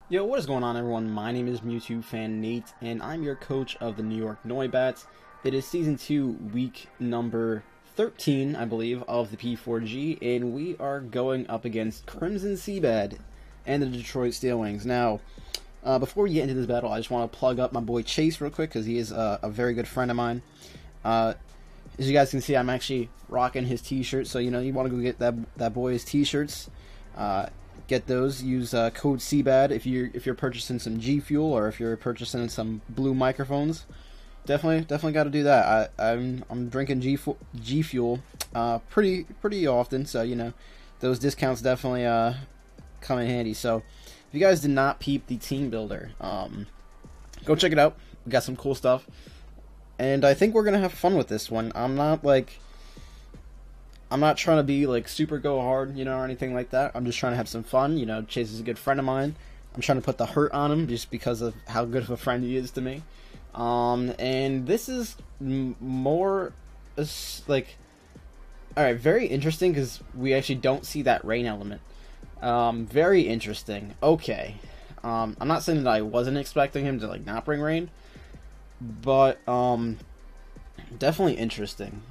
Yo, what is going on, everyone? My name is Mewtwo Fan Nate, and I'm your coach of the New York Noibats. It is Season 2, week number 13, I believe, of the P4G, and we are going up against CrimsonCity and the Detroit Steelwings. Now, before we get into this battle, I just want to plug up my boy Chase real quick, because he is a very good friend of mine. As you guys can see, I'm actually rocking his t-shirt, so, you know, you want to go get that boy's t-shirts. Get those. Use code CBAD if you're purchasing some G Fuel or if you're purchasing some blue microphones. Definitely got to do that. I'm drinking G Fuel pretty often, so you know those discounts definitely come in handy. So if you guys did not peep the team builder, go check it out. We got some cool stuff, and I think we're gonna have fun with this one. I'm not trying to be like super go hard, you know, or anything like that. I'm just trying to have some fun. You know, Chase is a good friend of mine. I'm trying to put the hurt on him just because of how good of a friend he is to me. And this is more like, all right, very interesting because we actually don't see that rain element. Very interesting. Okay. I'm not saying that I wasn't expecting him to like not bring rain, but definitely interesting.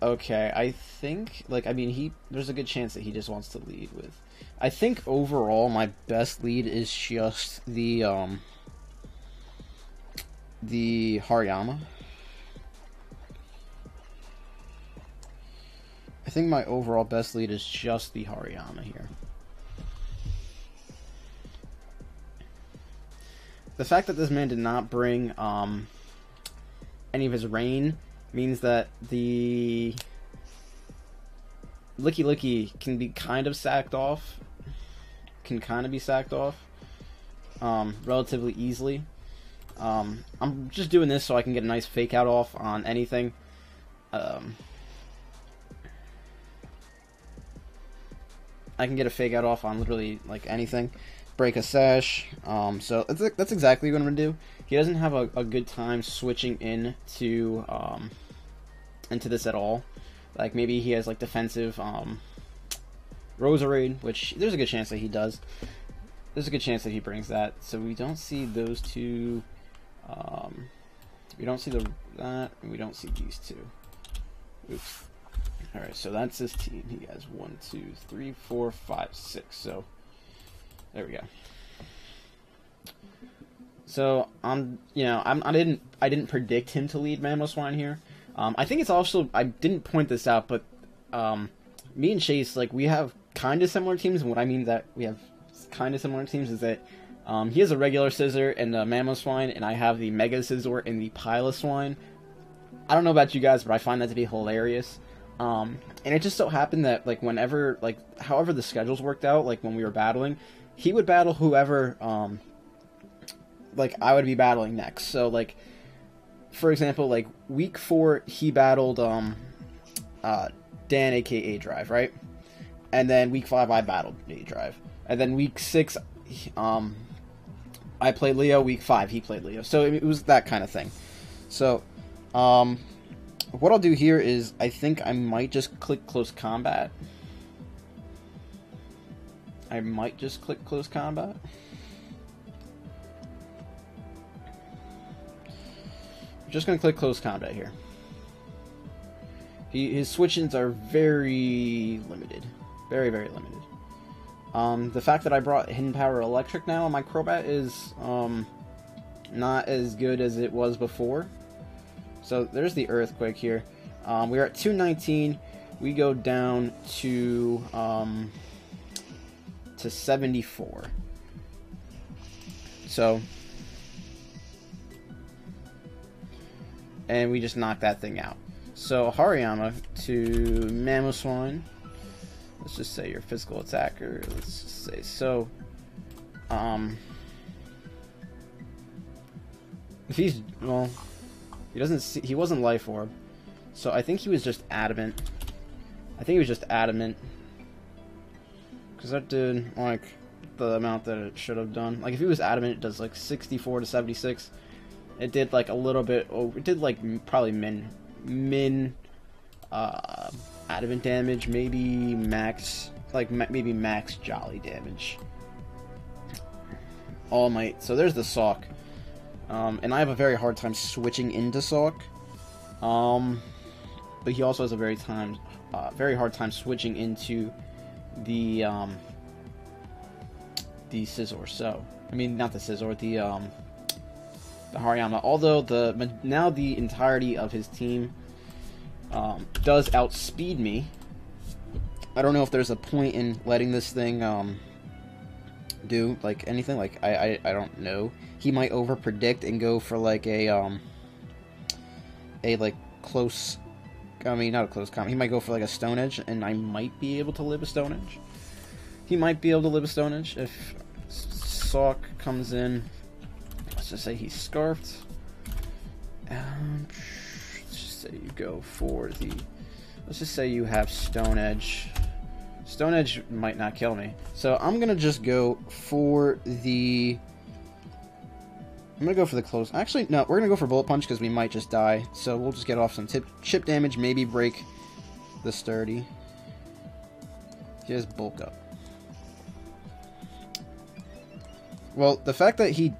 Okay, I think, like, I mean, there's a good chance that he just wants to lead with. I think overall my best lead is just the Hariyama. I think my overall best lead is just the Hariyama here. The fact that this man did not bring any of his rain means that the Licky Licky can be kind of sacked off. Relatively easily. I'm just doing this so I can get a nice fake out off on anything. I can get a fake out off on literally like anything. Break a sash. So that's exactly what I'm gonna do. He doesn't have a good time switching into this at all. Like maybe he has like defensive Roserade, which there's a good chance that he does. There's a good chance that he brings that. So we don't see those two. We don't see that, and we don't see these two. Oops. All right, so that's his team. He has 1, 2, 3, 4, 5, 6. So there we go. So I didn't predict him to lead Mamoswine here. I think it's also, I didn't point this out, but me and Chase, like, we have kind of similar teams. And what I mean that we have kind of similar teams is that he has a regular Scizor and a Mamoswine, and I have the Mega Scizor and the Piloswine. I don't know about you guys, but I find that to be hilarious. And it just so happened that, like, whenever, like, however the schedules worked out, like, when we were battling, he would battle whoever, like, I would be battling next. So, like, for example, like, week 4, he battled, Dan, aka Drive, right? And then week 5, I battled A-Drive. And then week 6, I played Leo. Week 5, he played Leo. So it was that kind of thing. So, what I'll do here is, I think I might just click Close Combat. I'm just going to click Close Combat here. His switch-ins are very limited. Very, very limited. The fact that I brought Hidden Power Electric now on my Crobat is not as good as it was before. So there's the Earthquake here. We're at 219. We go down to 74. So, and we just knocked that thing out. So Hariyama to Mamoswine. Let's just say your physical attacker. Let's just say so. If he's, well, he wasn't Life Orb, so I think he was just Adamant. Because that did like the amount that it should have done. Like if he was Adamant, it does like 64 to 76. It did like a little bit. Oh, it did like probably min adamant damage, maybe max like maybe max Jolly damage. All Might. So there's the Sawk. And I have a very hard time switching into Sawk. But he also has a very hard time switching into the Scizor. So I mean, not the Scizor, the Hariyama. Although now the entirety of his team does outspeed me. I don't know if there's a point in letting this thing do like anything. Like I don't know. He might overpredict and go for like a like close. I mean, not a close comp. He might go for like a Stone Edge, and I might be able to live a Stone Edge. He might be able to live a Stone Edge if Sawk comes in. Let's just say he's Scarfed. Let's just say you go for the. Let's just say you have Stone Edge. Stone Edge might not kill me, so I'm gonna just go for the. I'm gonna go for the close. Actually, no, we're gonna go for Bullet Punch because we might just die. So we'll just get off some chip damage, maybe break the Sturdy. He has Bulk Up. Well, the fact that he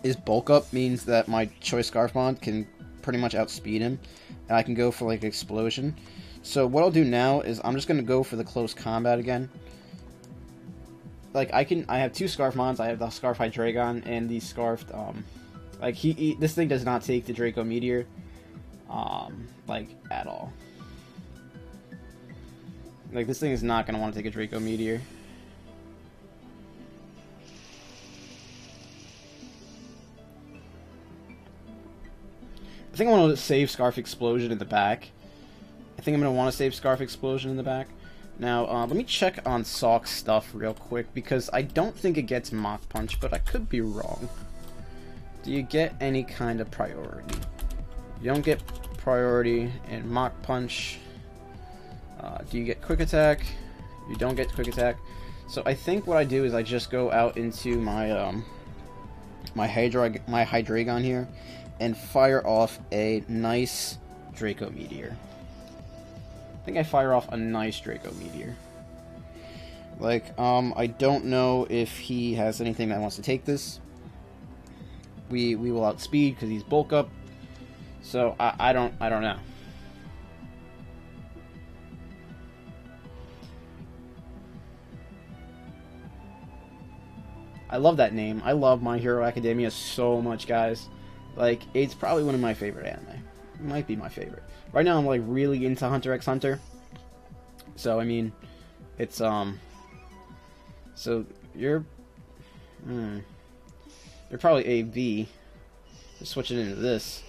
is Bulk Up means that my Choice Scarf Bond can pretty much outspeed him, and I can go for like Explosion. So what I'll do now is I'm just gonna go for the close combat again. Like I have two Scarf Mons. I have the Scarf Hydreigon and the Scarfed. Like this thing does not take the Draco Meteor, like at all. Like this thing is not gonna want to take a Draco Meteor. I think I want to save Scarf Explosion in the back. I think I'm gonna want to save Scarf Explosion in the back. Now, let me check on Sawk's stuff real quick, because I don't think it gets Mach Punch, but I could be wrong. Do you get any kind of priority? You don't get priority in Mach Punch. Do you get Quick Attack? You don't get Quick Attack. So I think what I do is I just go out into my my Hydreigon here, and fire off a nice Draco Meteor. I think I fire off a nice Draco Meteor. Like, I don't know if he has anything that wants to take this. We will outspeed because he's Bulk Up. So I don't know. I love that name. I love My Hero Academia so much, guys. Like, it's probably one of my favorite anime. It might be my favorite. Right now I'm like really into Hunter x Hunter. So I mean, it's so you're probably AV. Just switching into this.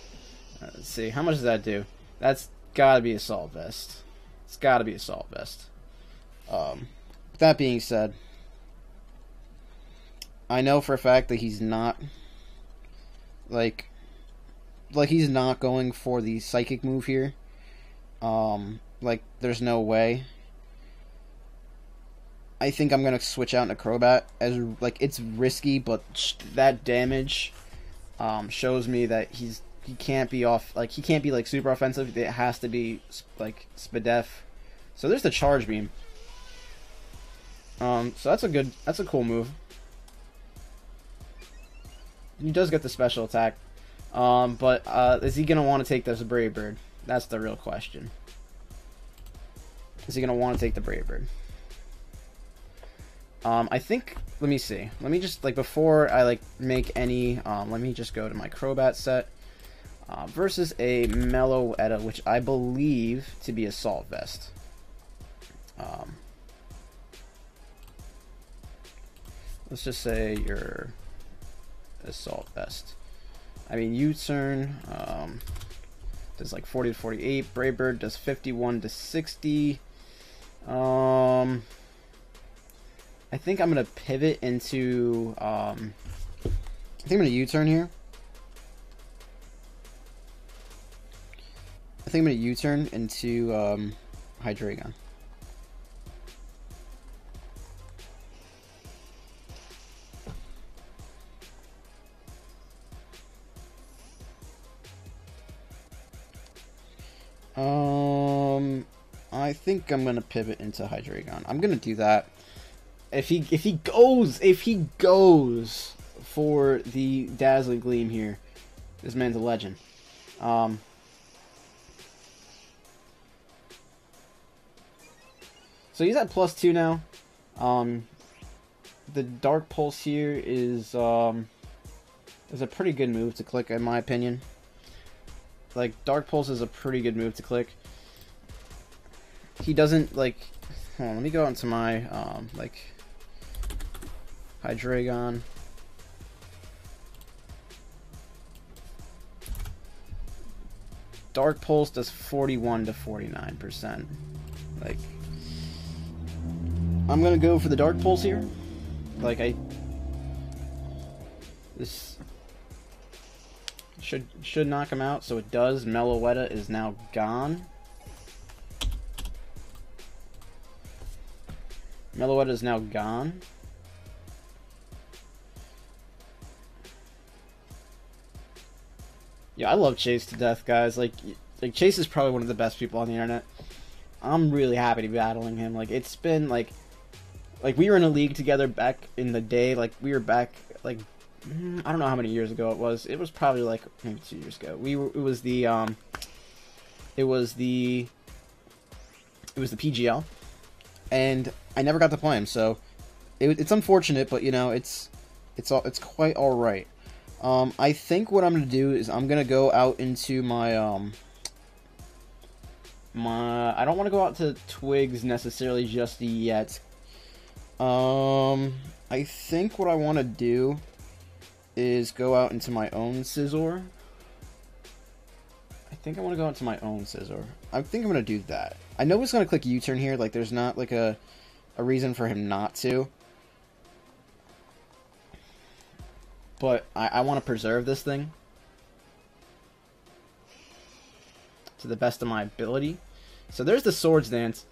Let's see, how much does that do? That's gotta be Assault Vest. It's gotta be Assault Vest. With that being said, I know for a fact that he's not like he's not going for the Psychic move here. Like there's no way. I think I'm gonna switch out into Crobat, as like it's risky, but that damage shows me that he can't be off, like he can't be like super offensive. It has to be like Spadef. So there's the Charge Beam. So that's a cool move. He does get the special attack. But is he gonna want to take this Brave Bird? That's the real question. Is he gonna want to take the Brave Bird? I think. Let me see. Let me just, like, before I like make any. Let me just go to my Crobat set versus a Meloetta, which I believe to be Assault Vest. Let's just say you're Assault Vest. I mean, U-turn does like 40 to 48. Brave Bird does 51 to 60. I think I'm gonna pivot into. I think I'm gonna U-turn here. I think I'm gonna U-turn into Hydreigon. I I think I'm gonna pivot into Hydreigon. I'm gonna do that. If he goes for the Dazzling Gleam here, this man's a legend. So he's at +2 now. The Dark Pulse here is a pretty good move to click, in my opinion. Like, Dark Pulse is a pretty good move to click. He doesn't, like... Hold on, let me go into my, like... Hydreigon. Dark Pulse does 41 to 49%. Like... I'm gonna go for the Dark Pulse here. Like, this should knock him out, so it does. Meloetta is now gone. Meloetta is now gone. Yeah, I love Chase to death, guys. Like Chase is probably one of the best people on the internet. I'm really happy to be battling him. Like, it's been like we were in a league together back in the day. Like, we were back, like, I don't know how many years ago it was. It was probably like maybe 2 years ago. It was the PGL, and I never got to play him. So it's unfortunate, but you know, it's quite all right. I think what I'm gonna do is I'm gonna go out into my I don't want to go out to Twigs necessarily just yet. I think what I want to do is go out into my own Scizor. I think I want to go into my own Scizor. I think I'm going to do that. I know he's going to click U-turn here. Like, there's not, like, a reason for him not to. But I want to preserve this thing to the best of my ability. So there's the Swords Dance.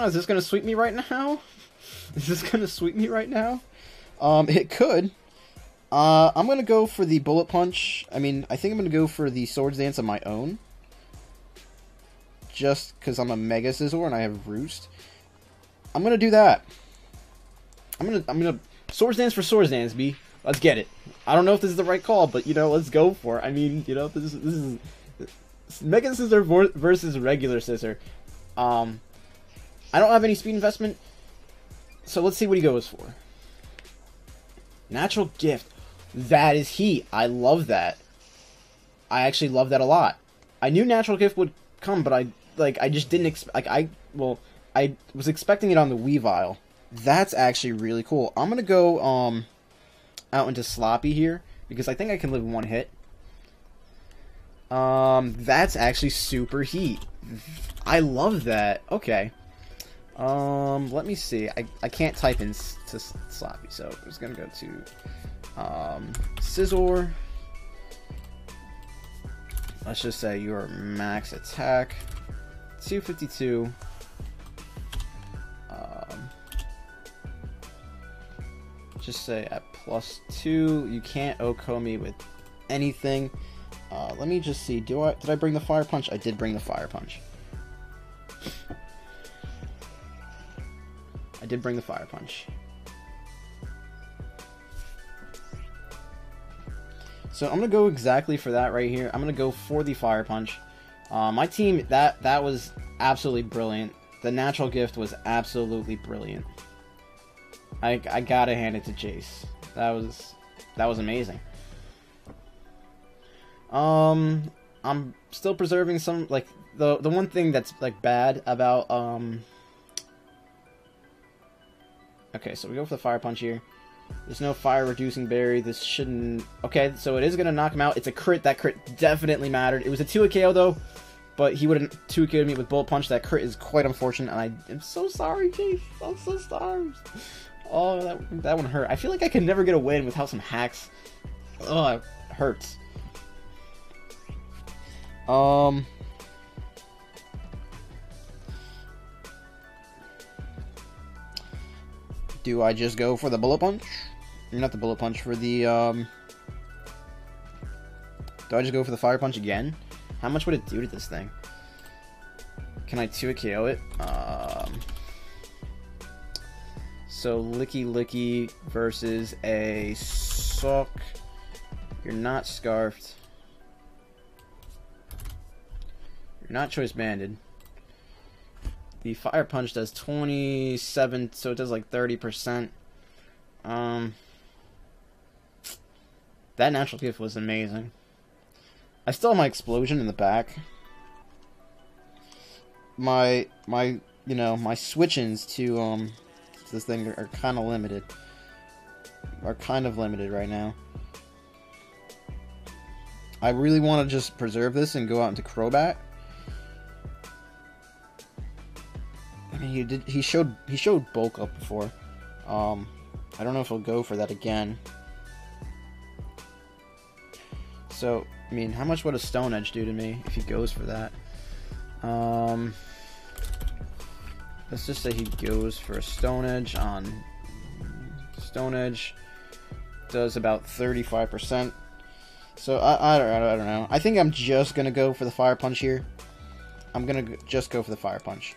Is this gonna sweep me right now? Is this gonna sweep me right now? It could. I'm gonna go for the Bullet Punch. I mean, I think I'm gonna go for the Swords Dance on my own. Just because I'm a Mega Scizor and I have Roost. I'm gonna do that. I'm gonna Swords Dance for Swords Dance, B. Let's get it. I don't know if this is the right call, but, you know, let's go for it. I mean, you know, this is Mega Scizor versus regular Scizor. I don't have any speed investment, so let's see what he goes for. Natural Gift. That is heat. I love that. I actually love that a lot. I knew Natural Gift would come, but I just didn't expect. I was expecting it on the Weavile. That's actually really cool. I'm gonna go out into Sloppy here because I think I can live one hit. That's actually super heat. I love that. Okay. Let me see. I can't type in to Sloppy, so I'm just gonna go to Scizor. Let's just say your max attack 252. Just say at +2. You can't OHKO me with anything. Let me just see. Did I bring the Fire Punch? I did bring the Fire Punch. I did bring the Fire Punch. So I'm gonna go exactly for that right here. I'm gonna go for the Fire Punch. My team, that was absolutely brilliant. The Natural Gift was absolutely brilliant. I gotta hand it to Jace. That was amazing. I'm still preserving some, like, the one thing that's, like, bad about, okay, so we go for the Fire Punch here. There's no fire reducing berry. This shouldn't... Okay, so it is going to knock him out. It's a crit. That crit definitely mattered. It was a 2 KO though, but he would have 2 KO'd me with Bullet Punch. That crit is quite unfortunate, and I am so sorry, Chase. I'm so sorry. Oh, that one hurt. I feel like I can never get a win without some hacks. Oh, it hurts. Do I just go for the Bullet Punch? Not the Bullet Punch, for the, do I just go for the Fire Punch again? How much would it do to this thing? Can I 2 KO it? So Licky Licky versus a Sock. You're not scarfed. You're not choice banded. The Fire Punch does 27, so it does like 30%. That natural gift was amazing. I still have my explosion in the back. My you know, my switch-ins to this thing are kind of limited. Are kind of limited right now. I really want to just preserve this and go out into Crobat. I mean, he showed bulk up before. I don't know if he'll go for that again. So, I mean, how much would a Stone Edge do to me if he goes for that? Let's just say he goes for a Stone Edge on... Stone Edge does about 35%. So, I don't know. I think I'm just going to go for the Fire Punch here. I'm going to just go for the Fire Punch.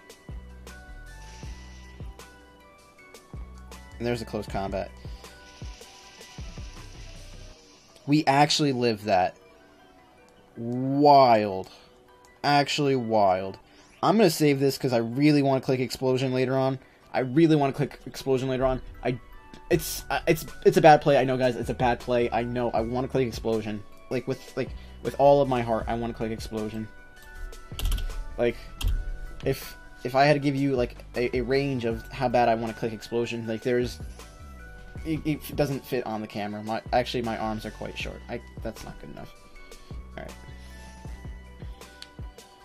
And there's a close combat. We actually lived that. Wild. Actually wild. I'm going to save this because I really want to click Explosion later on. It's a bad play. I know, guys. It's a bad play. I know. I want to click Explosion. With all of my heart, I want to click Explosion. Like, if I had to give you like a range of how bad I want to click Explosion, like it doesn't fit on the camera. My arms are quite short. That's not good enough. All right.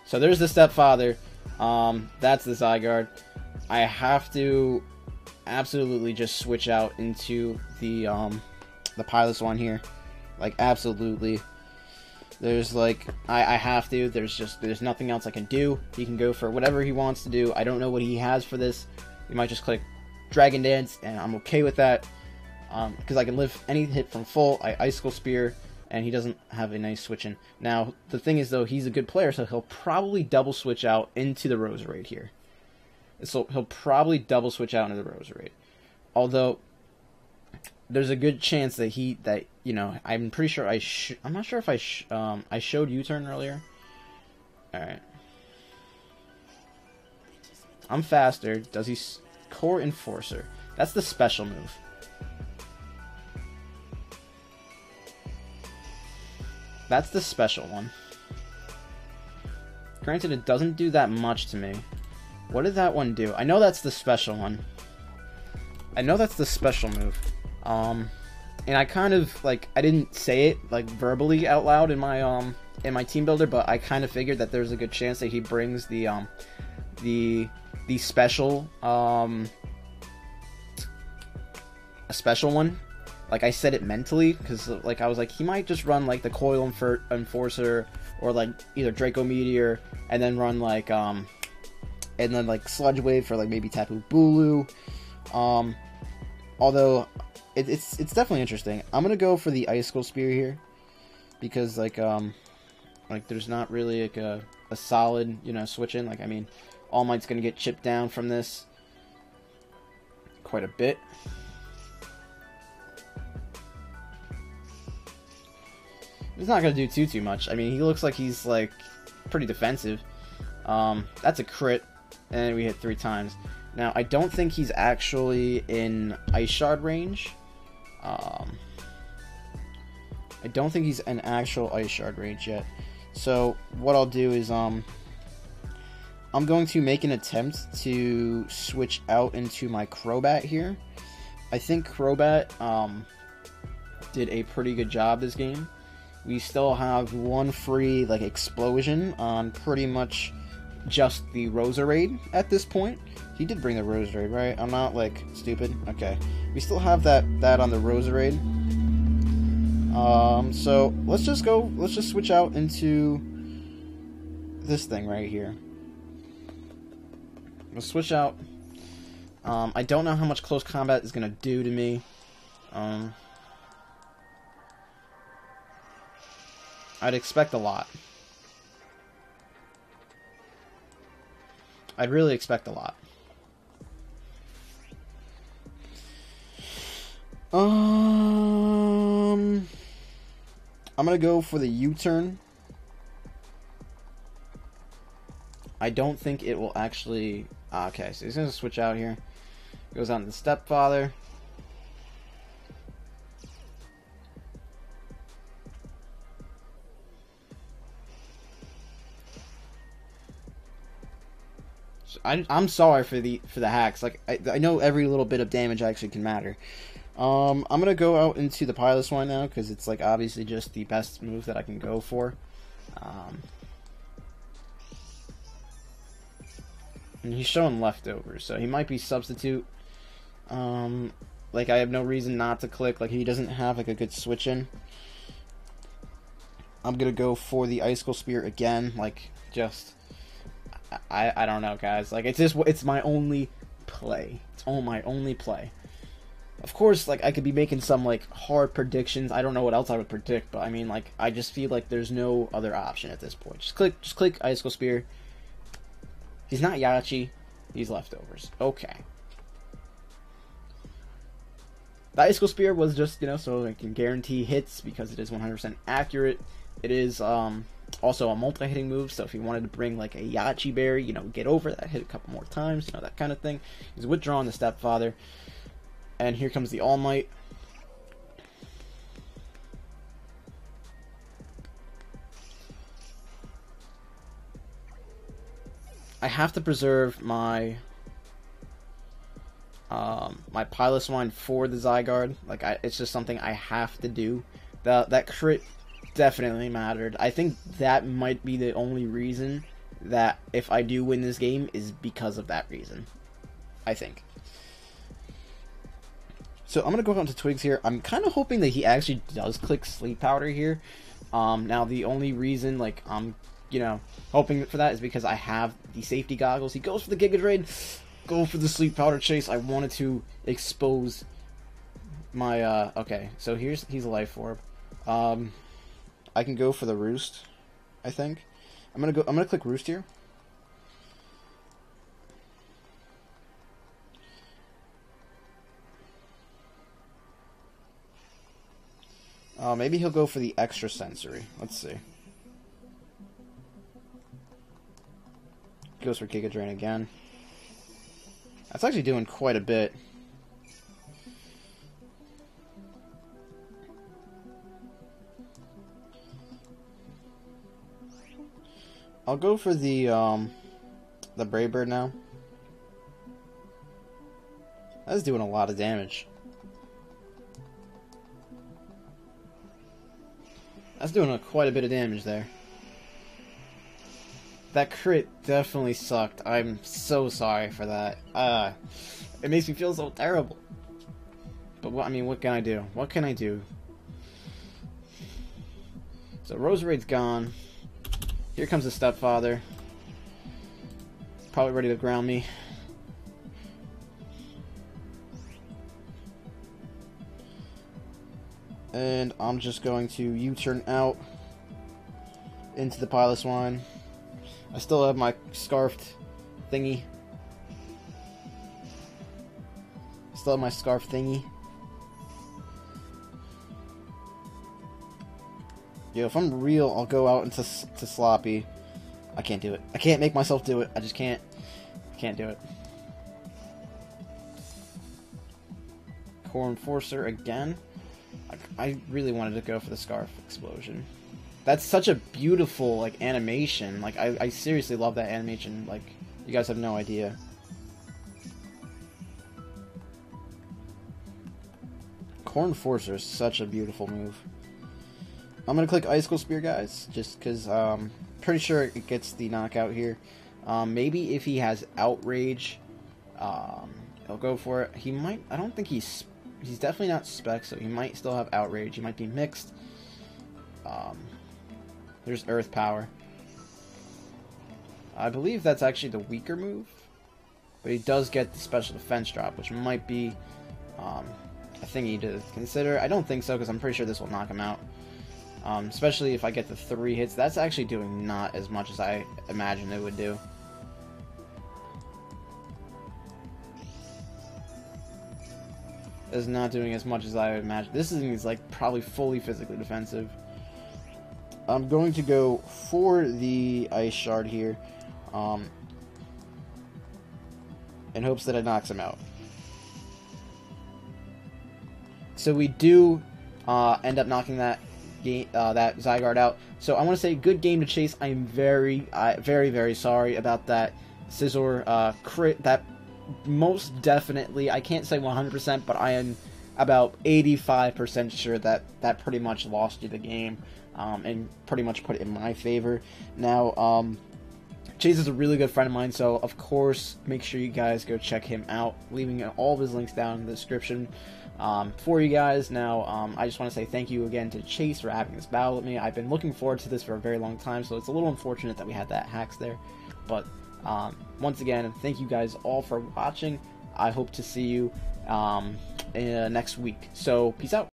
So there's the Stepfather. That's the Zygarde. I have to absolutely just switch out into the Pilot one here. Like, absolutely. There's like, I have to. There's nothing else I can do. He can go for whatever he wants to do. I don't know what he has for this. He might just click Dragon Dance, and I'm okay with that. Because I can live any hit from full. I Icicle Spear, and he doesn't have a nice switch in. Now, the thing is, though, he's a good player, so he'll probably double switch out into the Roserade here. So he'll probably double switch out into the Roserade. Although, there's a good chance that you know, I'm pretty sure I'm not sure if I showed U-turn earlier. Alright. I'm faster. Does he Core Enforcer? That's the special move. That's the special one. Granted, it doesn't do that much to me. What did that one do? I know that's the special one. I know that's the special move. And I kind of, like, I didn't say it, like, verbally out loud in my team builder, but I kind of figured that there's a good chance that he brings the special, a special one. Like, I said it mentally, because, like, I was like, he might just run, like, the Coil Enforcer, or, like, either Draco Meteor, and then run, like, and then, like, Sludge Wave for, like, maybe Tapu Bulu. Although, it's definitely interesting. I'm gonna go for the Icicle Spear here, because, like, there's not really, like, a solid, you know, switch in. Like, I mean, All Might's gonna get chipped down from this quite a bit. It's not going to do too much. I mean, he looks like he's, like, pretty defensive. That's a crit, and we hit 3 times. Now, I don't think he's actually in Ice Shard range. I don't think he's in actual Ice Shard range yet. So, what I'll do is, I'm going to make an attempt to switch out into my Crobat here. I think Crobat, did a pretty good job this game. We still have one free, like, explosion on pretty much just the Roserade at this point. He did bring the Roserade, right? I'm not, like, stupid. Okay. We still have that on the Roserade. So, let's just switch out into this thing right here. We'll switch out. I don't know how much close combat is going to do to me. I'd expect a lot. I'd really expect a lot. I'm gonna go for the U-turn. I don't think it will actually... Okay, so he's gonna switch out here. Goes on to the stepfather. I'm sorry for the hacks. Like I know every little bit of damage actually can matter. I'm gonna go out into the Pilot Swine now because it's like obviously just the best move that I can go for. And he's showing leftovers, so he might be substitute. Like I have no reason not to click. Like he doesn't have like a good switch in. I'm gonna go for the Icicle Spear again. Like just. I don't know, guys. Like it's my only play. It's all my only play. Of course, like I could be making some like hard predictions. I don't know what else I would predict, but I mean, like I just feel like there's no other option at this point. Just click Icicle Spear. He's not Yachi. He's leftovers. Okay. The Icicle Spear was just so I can guarantee hits because it is 100% accurate. It is also a multi-hitting move, so if you wanted to bring like a Yachi Berry, get over that, hit a couple more times, that kind of thing. He's withdrawing the stepfather. And here comes the All Might. I have to preserve my my Pilot Swine for the Zygarde. Like it's just something I have to do. That crit definitely mattered. I think that might be the only reason that if I do win this game is because of that reason. I think. So I'm going to go out to Twigs here. I'm kind of hoping that he actually does click Sleep Powder here. Now the only reason like I'm hoping for that is because I have the safety goggles. He goes for the Giga Drain. Go for the Sleep Powder chase. I wanted to expose my okay, so he's a Life Orb. I can go for the Roost, I think. I'm gonna click Roost here. Maybe he'll go for the extra sensory. Let's see. Goes for Giga Drain again. That's actually doing quite a bit. I'll go for the Brave Bird now. That's doing a lot of damage. That's doing quite a bit of damage there. That crit definitely sucked. I'm so sorry for that. It makes me feel so terrible. But what can I do? What can I do? So Roserade's gone. Here comes the stepfather. Probably ready to ground me. And I'm just going to U-turn out into the Pilot Swine. I still have my scarfed thingy. Still have my scarf thingy. Yo, if I'm real, I'll go out into Sloppy. I can't do it. I can't make myself do it. I just can't. I can't do it. Core Enforcer again. I really wanted to go for the Scarf Explosion. That's such a beautiful, like, animation. Like, I seriously love that animation. Like, you guys have no idea. Core Enforcer is such a beautiful move. I'm going to click Icicle Spear, guys, just because I'm pretty sure it gets the knockout here. Maybe if he has Outrage, he'll go for it. He might, I don't think he's definitely not Spec, so he might still have Outrage. He might be mixed. There's Earth Power. I believe that's actually the weaker move, but he does get the Special Defense drop, which might be a thingy to consider. I don't think so, because I'm pretty sure this will knock him out. Especially if I get the 3 hits. That's actually doing not as much as I imagined it would do. is not doing as much as I would imagine. This is like probably fully physically defensive. I'm going to go for the Ice Shard here, in hopes that it knocks him out. So we do end up knocking that Zygarde out. So I want to say good game to Chase. I'm very, very sorry about that Scizor crit. That most definitely, I can't say 100%, but I am about 85% sure that that pretty much lost you the game, and pretty much put it in my favor. Now, Chase is a really good friend of mine, so of course, make sure you guys go check him out, leaving all of his links down in the description for you guys. Now, I just want to say thank you again to Chase for having this battle with me. I've been looking forward to this for a very long time, so it's a little unfortunate that we had that hacks there, but once again, thank you guys all for watching. I hope to see you next week, so peace out.